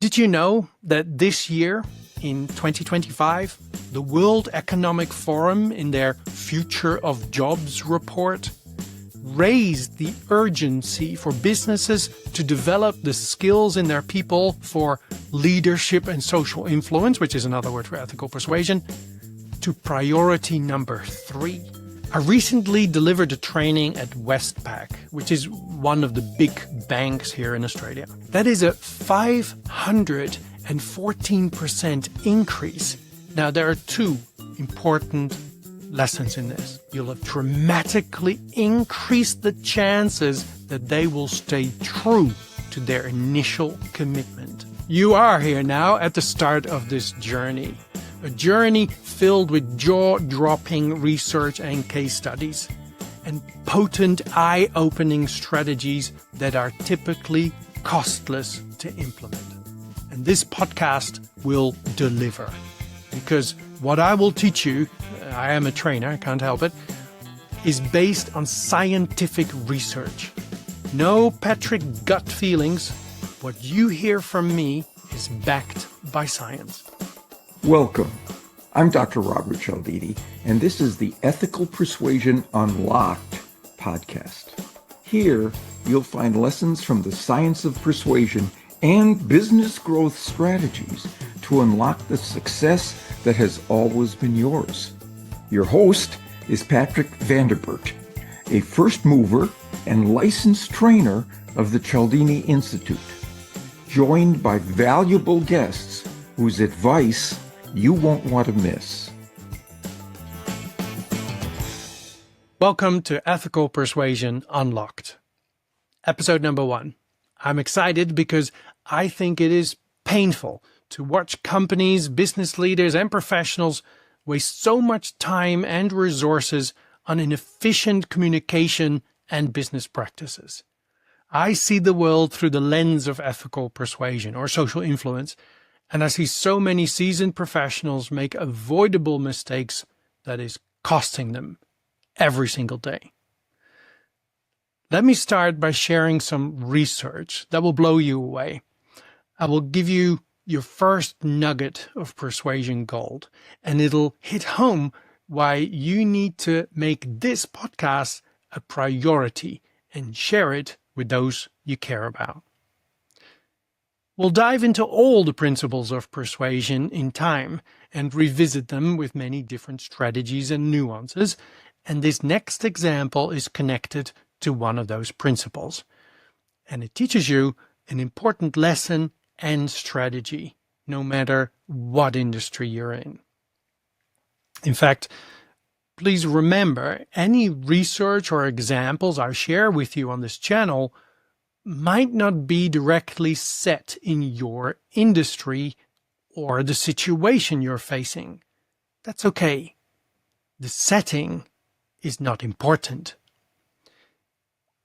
Did you know that this year, in 2025, the World Economic Forum, in their Future of Jobs report, raised the urgency for businesses to develop the skills in their people for leadership and social influence, which is another word for ethical persuasion, to priority number 3. I recently delivered a training at Westpac, which is one of the big banks here in Australia. That is a 514% increase. Now, there are 2 important lessons in this. You'll have dramatically increased the chances that they will stay true to their initial commitment. You are here now at the start of this journey. A journey filled with jaw-dropping research and case studies, and potent eye-opening strategies that are typically costless to implement. And this podcast will deliver. Because what I will teach you, I am a trainer, I can't help it, is based on scientific research. No Patrick gut feelings. What you hear from me is backed by science. Welcome. I'm Dr. Robert Cialdini, and this is the Ethical Persuasion Unlocked podcast. Here, you'll find lessons from the science of persuasion and business growth strategies to unlock the success that has always been yours. Your host is Patrick Vanderbert, a first mover and licensed trainer of the Cialdini Institute, joined by valuable guests whose advice you won't want to miss. Welcome to Ethical Persuasion Unlocked. Episode number 1. I'm excited because I think it is painful to watch companies, business leaders, and professionals waste so much time and resources on inefficient communication and business practices. I see the world through the lens of ethical persuasion or social influence, and I see so many seasoned professionals make avoidable mistakes that is costing them every single day. Let me start by sharing some research that will blow you away. I will give you your first nugget of persuasion gold, and it'll hit home why you need to make this podcast a priority and share it with those you care about. We'll dive into all the principles of persuasion in time and revisit them with many different strategies and nuances, and this next example is connected to one of those principles. And it teaches you an important lesson and strategy, no matter what industry you're in. In fact, please remember, any research or examples I share with you on this channel might not be directly set in your industry or the situation you're facing. That's okay. The setting is not important.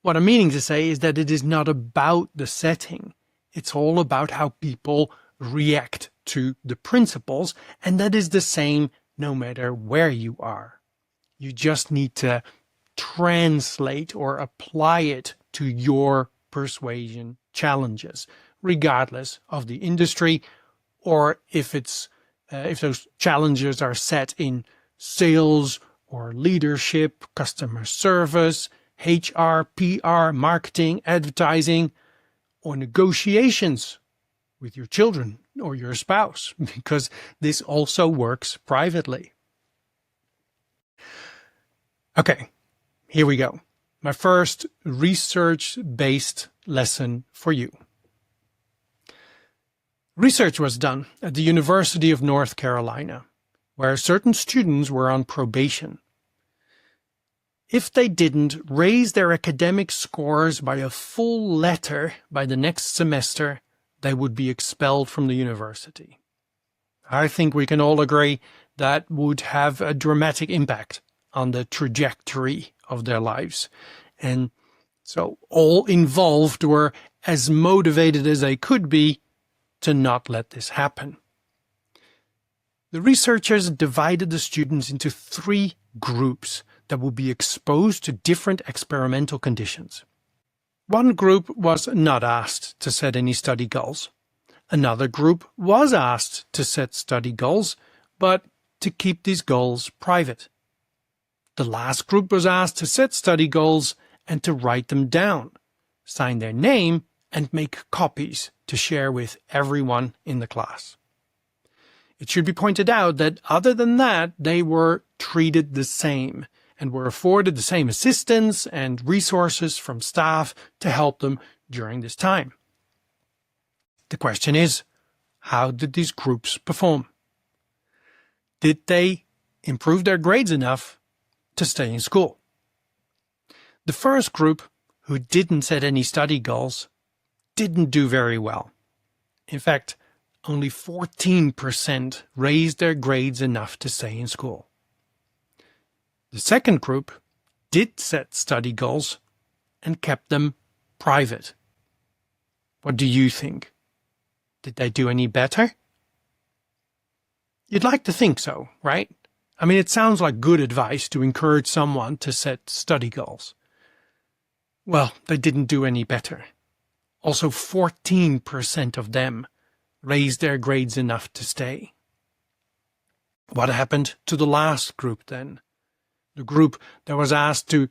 What I'm meaning to say is that it is not about the setting. It's all about how people react to the principles, and that is the same no matter where you are. You just need to translate or apply it to your persuasion challenges, regardless of the industry, or if those challenges are set in sales or leadership, customer service, HR, PR, marketing, advertising, or negotiations with your children or your spouse, because this also works privately. Okay, here we go. My first research-based lesson for you. Research was done at the University of North Carolina, where certain students were on probation. If they didn't raise their academic scores by a full letter by the next semester, they would be expelled from the university. I think we can all agree that would have a dramatic impact on the trajectory of their lives. And so all involved were as motivated as they could be to not let this happen. The researchers divided the students into 3 groups that would be exposed to different experimental conditions. One group was not asked to set any study goals. Another group was asked to set study goals, but to keep these goals private. The last group was asked to set study goals and to write them down, sign their name, and make copies to share with everyone in the class. It should be pointed out that other than that, they were treated the same and were afforded the same assistance and resources from staff to help them during this time. The question is, how did these groups perform? Did they improve their grades enough to stay in school? The first group, who didn't set any study goals, didn't do very well. In fact, only 14% raised their grades enough to stay in school. The second group did set study goals and kept them private. What do you think? Did they do any better? You'd like to think so, right? I mean, it sounds like good advice to encourage someone to set study goals. Well, they didn't do any better. Also, 14% of them raised their grades enough to stay. What happened to the last group then? The group that was asked to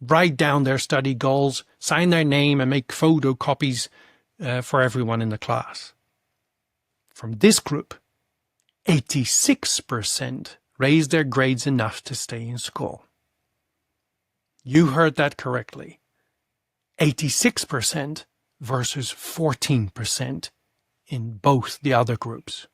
write down their study goals, sign their name, and make photocopies for everyone in the class. From this group, 86% raised their grades enough to stay in school. You heard that correctly. 86% versus 14% in both the other groups.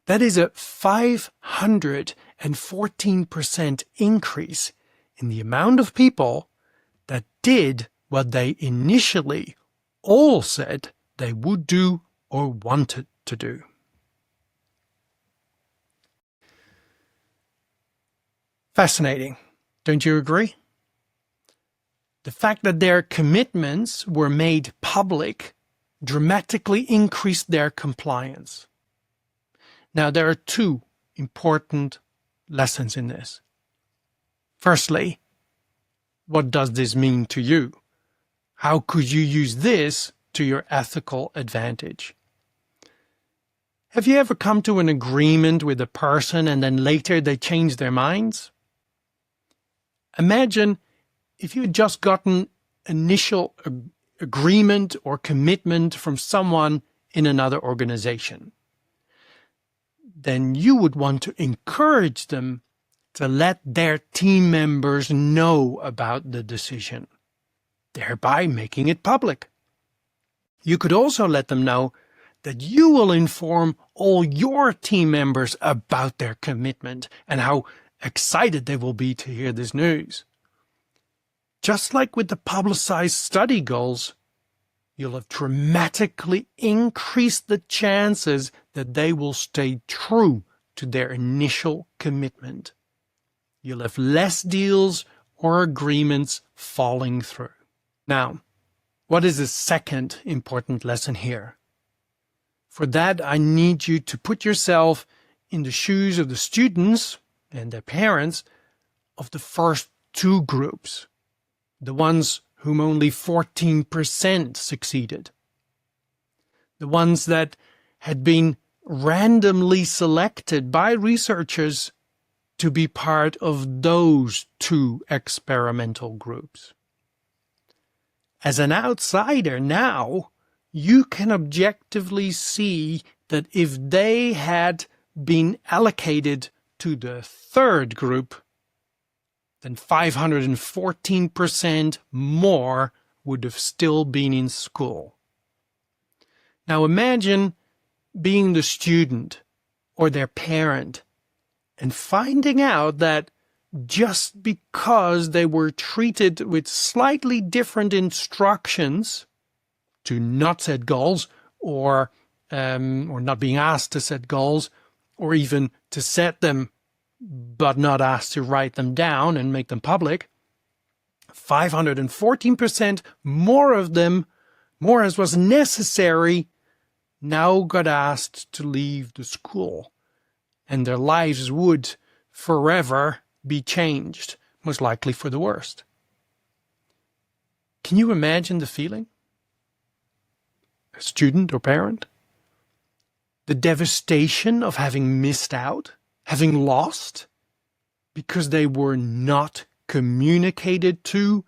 That is a 514% increase in the amount of people that did what they initially all said they would do or wanted to do. Fascinating, don't you agree? The fact that their commitments were made public dramatically increased their compliance. Now, there are two important lessons in this. Firstly, what does this mean to you? How could you use this to your ethical advantage? Have you ever come to an agreement with a person and then later they change their minds? Imagine if you had just gotten initial agreement or commitment from someone in another organization. Then you would want to encourage them to let their team members know about the decision, thereby making it public. You could also let them know that you will inform all your team members about their commitment and how excited they will be to hear this news. Just like with the publicized study goals, you'll have dramatically increased the chances that they will stay true to their initial commitment. You'll have less deals or agreements falling through. Now, what is the second important lesson here? For that, I need you to put yourself in the shoes of the students and their parents of the first two groups, the ones whom only 14% succeeded, the ones that had been randomly selected by researchers to be part of those two experimental groups. As an outsider now, you can objectively see that if they had been allocated to the third group, then 514% more would have still been in school. Now imagine being the student or their parent and finding out that just because they were treated with slightly different instructions to not set goals or not being asked to set goals, or even to set them but not asked to write them down and make them public, 514% more of them, more as was necessary, now got asked to leave the school, and their lives would forever be changed, most likely for the worst. Can you imagine the feeling? a student or parent. The devastation of having missed out, having lost, because they were not communicated to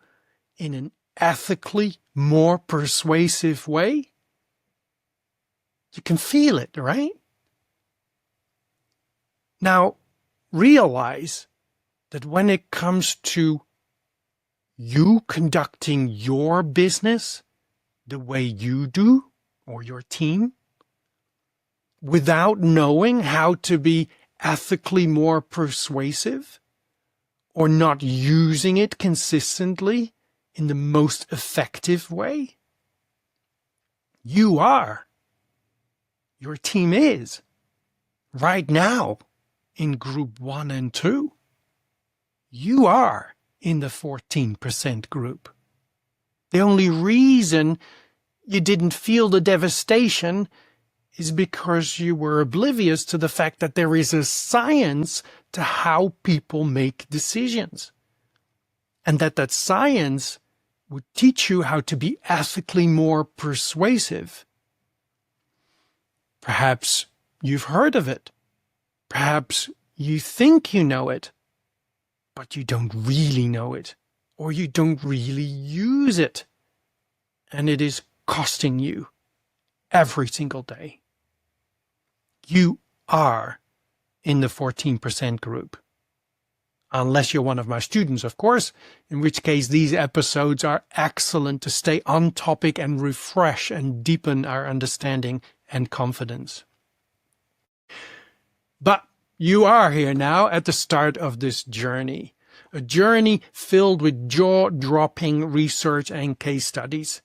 in an ethically more persuasive way. You can feel it, right? Now, realize that when it comes to you conducting your business the way you do, or your team, without knowing how to be ethically more persuasive, or not using it consistently in the most effective way, you are, your team is, right now in group 1 and 2. You are in the 14% group. The only reason you didn't feel the devastation is because you were oblivious to the fact that there is a science to how people make decisions. And that science would teach you how to be ethically more persuasive. Perhaps you've heard of it. Perhaps you think you know it, but you don't really know it, or you don't really use it. And it is costing you every single day. You are in the 14% group. Unless you're one of my students, of course, in which case these episodes are excellent to stay on topic and refresh and deepen our understanding and confidence. But you are here now at the start of this journey, a journey filled with jaw-dropping research and case studies,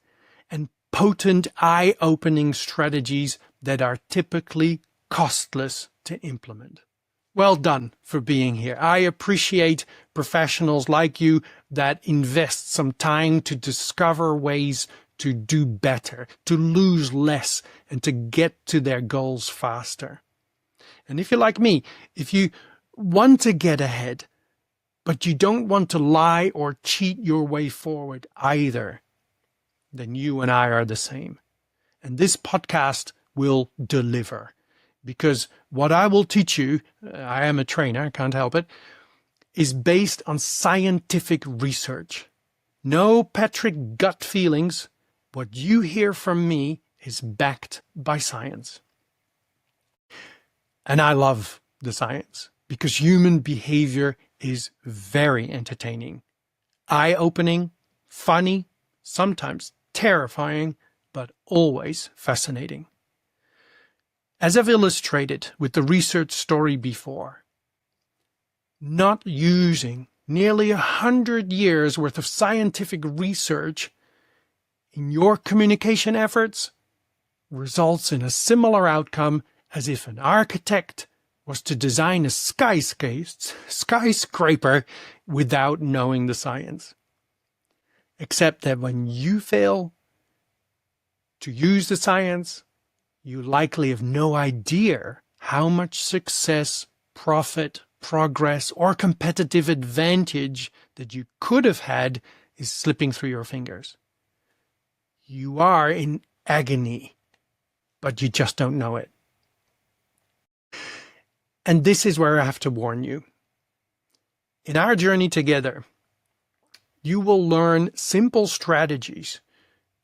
and potent, eye-opening strategies that are typically costless to implement. Well done for being here. I appreciate professionals like you that invest some time to discover ways to do better, to lose less, and to get to their goals faster. And if you're like me, if you want to get ahead, but you don't want to lie or cheat your way forward either, then you and I are the same. And this podcast will deliver. Because what I will teach you, I am a trainer, I can't help it, is based on scientific research. No Patrick gut feelings. What you hear from me is backed by science. And I love the science because human behavior is very entertaining, eye-opening, funny, sometimes terrifying, but always fascinating. As I've illustrated with the research story before, not using nearly 100 years worth of scientific research in your communication efforts results in a similar outcome as if an architect was to design a skyscraper without knowing the science. Except that when you fail to use the science, you likely have no idea how much success, profit, progress, or competitive advantage that you could have had is slipping through your fingers. You are in agony, but you just don't know it. And this is where I have to warn you. In our journey together, you will learn simple strategies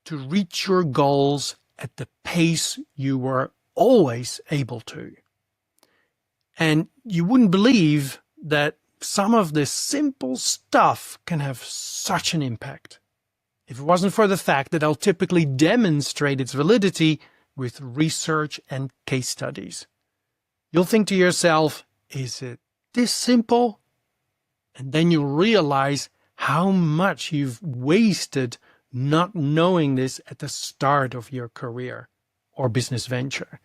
to reach your goals at the pace you were always able to. And you wouldn't believe that some of this simple stuff can have such an impact if it wasn't for the fact that I'll typically demonstrate its validity with research and case studies. You'll think to yourself, is it this simple? And then you'll realize how much you've wasted not knowing this at the start of your career or business venture,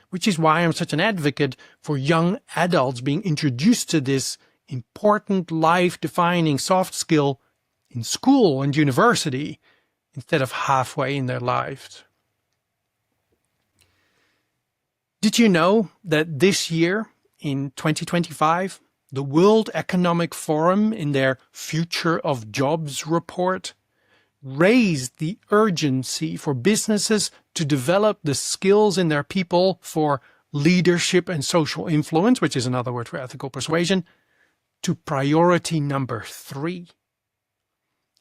which is why I'm such an advocate for young adults being introduced to this important life-defining soft skill in school and university instead of halfway in their lives. Did you know that this year, in 2025, the World Economic Forum, in their Future of Jobs report, raised the urgency for businesses to develop the skills in their people for leadership and social influence, which is another word for ethical persuasion, to priority number 3.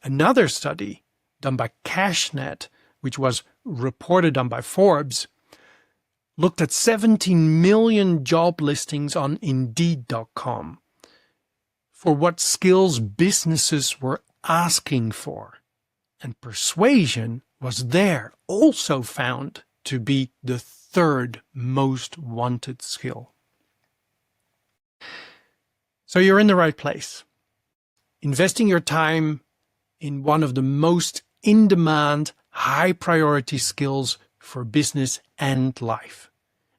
Another study done by CashNet, which was reported on by Forbes, looked at 17 million job listings on Indeed.com for what skills businesses were asking for. And persuasion was there also found to be the 3rd most wanted skill. So you're in the right place. Investing your time in one of the most in-demand, high-priority skills for business and life.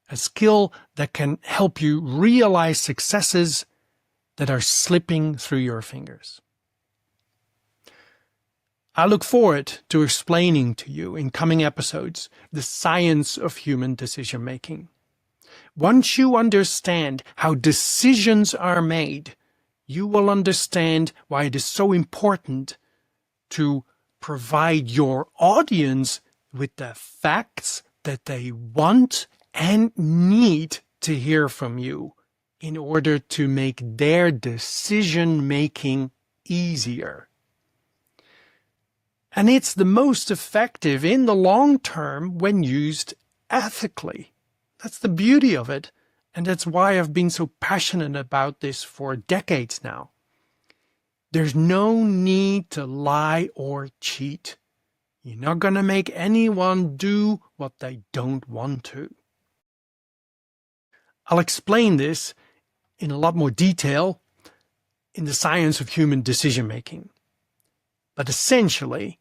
A skill that can help you realize successes that are slipping through your fingers. I look forward to explaining to you in coming episodes the science of human decision-making. Once you understand how decisions are made, you will understand why it is so important to provide your audience with the facts that they want and need to hear from you in order to make their decision-making easier. And it's the most effective in the long term when used ethically. That's the beauty of it, and that's why I've been so passionate about this for decades now. There's no need to lie or cheat. You're not going to make anyone do what they don't want to. I'll explain this in a lot more detail in the science of human decision-making. But essentially,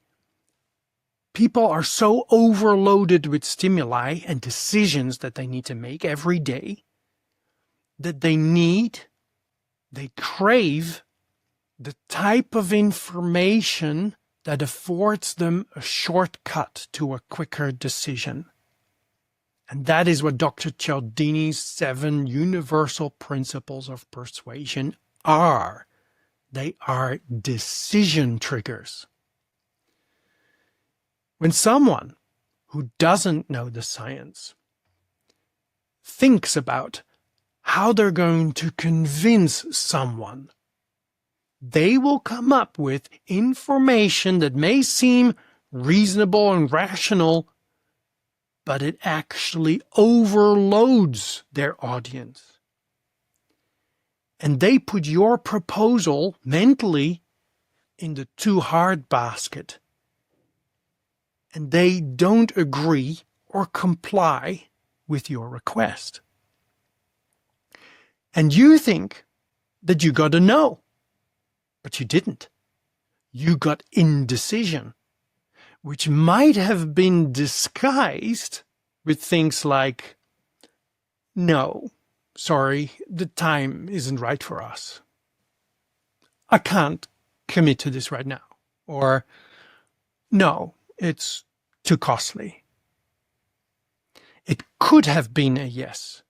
people are so overloaded with stimuli and decisions that they need to make every day that they crave the type of information that affords them a shortcut to a quicker decision. And that is what Dr. Cialdini's 7 universal principles of persuasion are. They are decision triggers. When someone who doesn't know the science thinks about how they're going to convince someone, they will come up with information that may seem reasonable and rational, but it actually overloads their audience. And they put your proposal mentally in the too hard basket. And they don't agree or comply with your request. And you think that you got to know, but you didn't. You got indecision, which might have been disguised with things like, no, sorry, the time isn't right for us. I can't commit to this right now. Or, no, it's too costly. It could have been a yes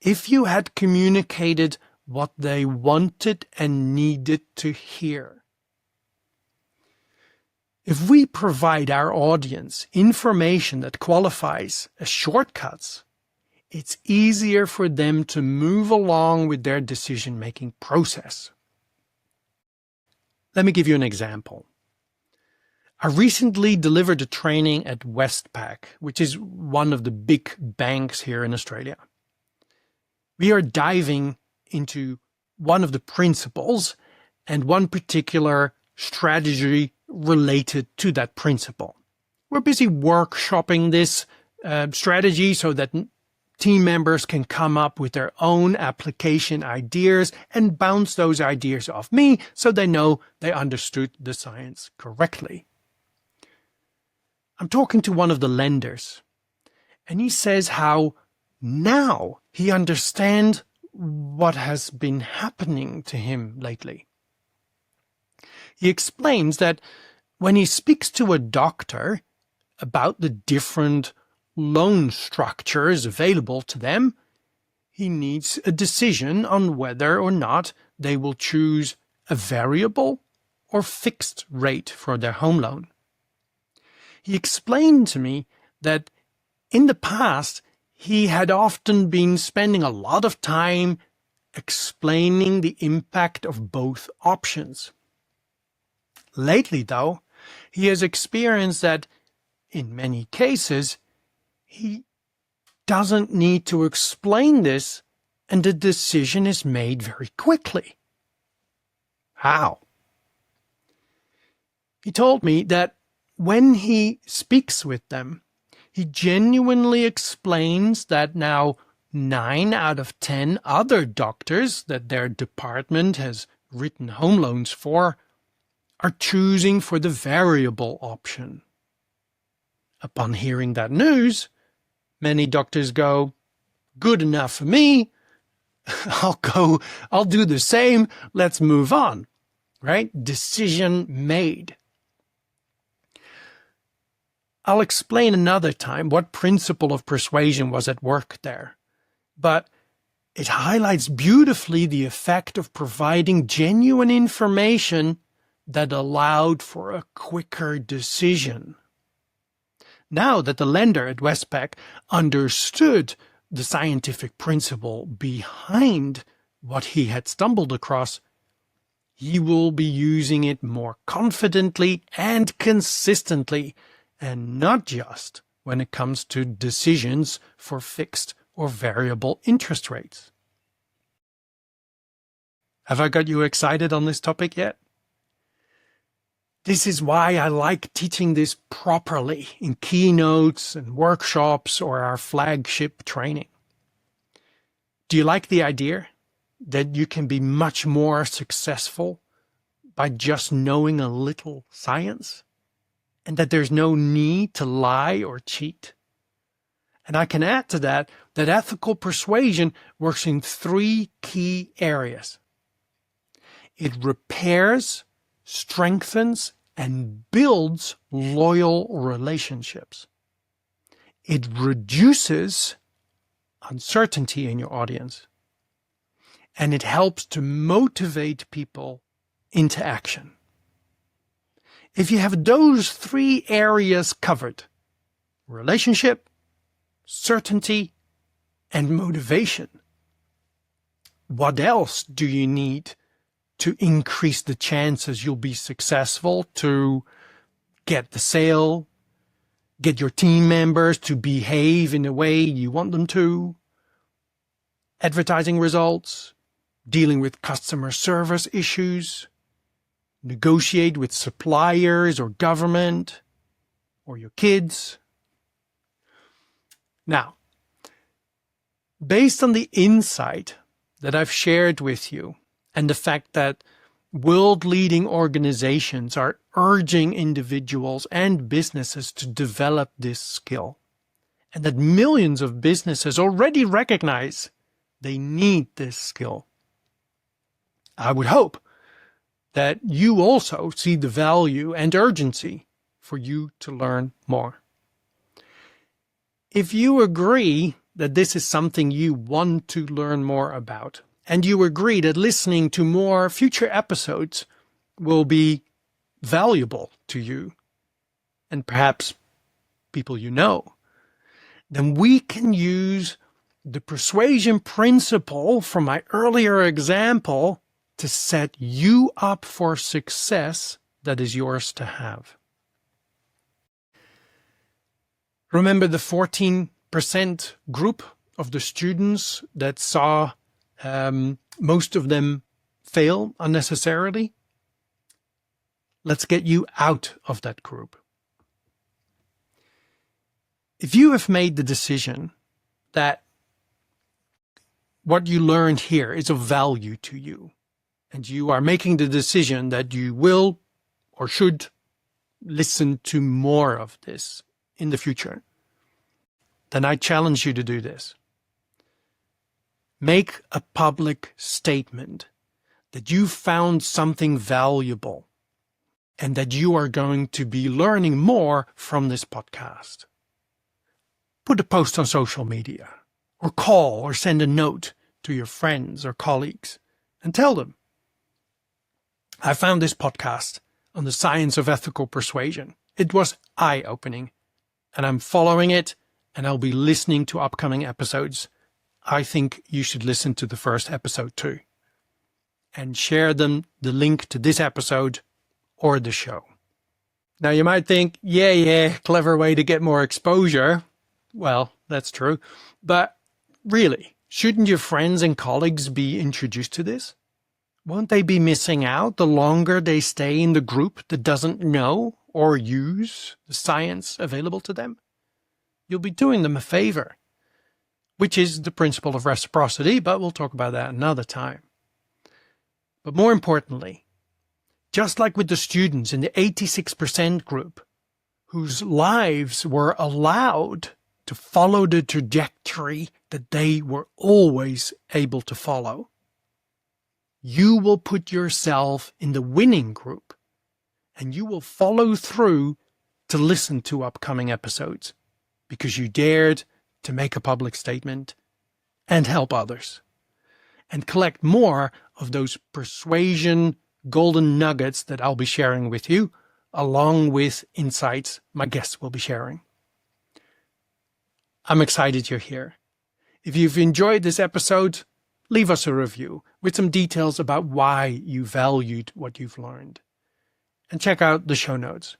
if you had communicated what they wanted and needed to hear. If we provide our audience information that qualifies as shortcuts, it's easier for them to move along with their decision-making process. Let me give you an example. I recently delivered a training at Westpac, which is one of the big banks here in Australia. We are diving into one of the principles and one particular strategy related to that principle. We're busy workshopping this strategy so that team members can come up with their own application ideas and bounce those ideas off me so they know they understood the science correctly. I'm talking to one of the lenders, and he says how now he understands what has been happening to him lately. He explains that when he speaks to a doctor about the different loan structures available to them, he needs a decision on whether or not they will choose a variable or fixed rate for their home loan. He explained to me that in the past, he had often been spending a lot of time explaining the impact of both options. Lately, though, he has experienced that in many cases, he doesn't need to explain this, and the decision is made very quickly. How? He told me that when he speaks with them, he genuinely explains that now 9 out of 10 other doctors that their department has written home loans for are choosing for the variable option. Upon hearing that news, many doctors go, "Good enough for me. I'll do the same. Let's move on." Right? Decision made. I'll explain another time what principle of persuasion was at work there, but it highlights beautifully the effect of providing genuine information that allowed for a quicker decision. Now that the lender at Westpac understood the scientific principle behind what he had stumbled across, he will be using it more confidently and consistently, and not just when it comes to decisions for fixed or variable interest rates. Have I got you excited on this topic yet? This is why I like teaching this properly in keynotes and workshops or our flagship training. Do you like the idea that you can be much more successful by just knowing a little science, and that there's no need to lie or cheat? And I can add to that ethical persuasion works in 3 key areas. It repairs, strengthens, and builds loyal relationships. It reduces uncertainty in your audience, and it helps to motivate people into action. If you have those 3 areas covered, relationship, certainty, and motivation, what else do you need to increase the chances you'll be successful, to get the sale, get your team members to behave in a way you want them to, advertising results, dealing with customer service issues, negotiate with suppliers or government or your kids? Now, based on the insight that I've shared with you, and the fact that world-leading organizations are urging individuals and businesses to develop this skill, and that millions of businesses already recognize they need this skill, I would hope that you also see the value and urgency for you to learn more. If you agree that this is something you want to learn more about, and you agree that listening to more future episodes will be valuable to you, and perhaps people you know, then we can use the persuasion principle from my earlier example to set you up for success that is yours to have. Remember the 14% group of the students that saw most of them fail unnecessarily? Let's get you out of that group. If you have made the decision that what you learned here is of value to you, and you are making the decision that you will or should listen to more of this in the future, then I challenge you to do this. Make a public statement that you found something valuable and that you are going to be learning more from this podcast. Put a post on social media, or call or send a note to your friends or colleagues and tell them, I found this podcast on the science of ethical persuasion, It was eye-opening, and I'm following it, and I'll be listening to upcoming episodes. I think you should listen to the first episode too. And share them the link to this episode or the show. Now you might think, yeah, clever way to get more exposure. Well, that's true. But really, shouldn't your friends and colleagues be introduced to this? Won't they be missing out the longer they stay in the group that doesn't know or use the science available to them? You'll be doing them a favor, which is the principle of reciprocity, but we'll talk about that another time. But more importantly, just like with the students in the 86% group, whose lives were allowed to follow the trajectory that they were always able to follow, you will put yourself in the winning group, and you will follow through to listen to upcoming episodes because you dared to make a public statement and help others and collect more of those persuasion golden nuggets that I'll be sharing with you, along with insights my guests will be sharing. I'm excited you're here. If you've enjoyed this episode, leave us a review with some details about why you valued what you've learned. And check out the show notes.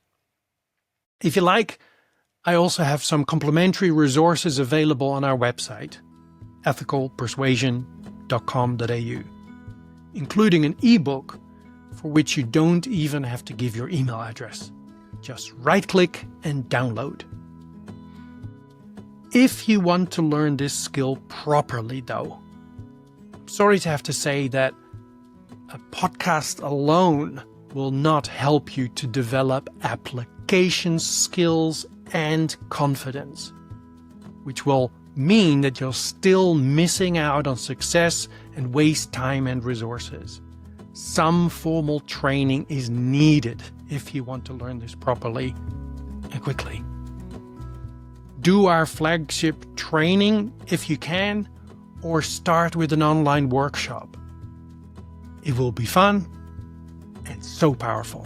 If you like, I also have some complimentary resources available on our website, ethicalpersuasion.com.au, including an ebook for which you don't even have to give your email address. Just right-click and download. If you want to learn this skill properly, though, I'm sorry to have to say that a podcast alone will not help you to develop application skills and confidence, which will mean that you're still missing out on success and waste time and resources. Some formal training is needed if you want to learn this properly and quickly. Do our flagship training if you can, or start with an online workshop. It will be fun and so powerful.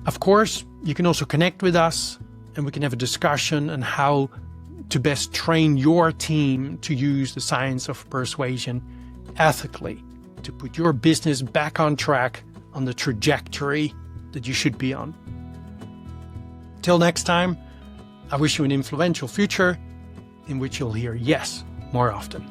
Of course, you can also connect with us and we can have a discussion on how to best train your team to use the science of persuasion ethically to put your business back on track on the trajectory that you should be on. Till next time, I wish you an influential future in which you'll hear yes more often.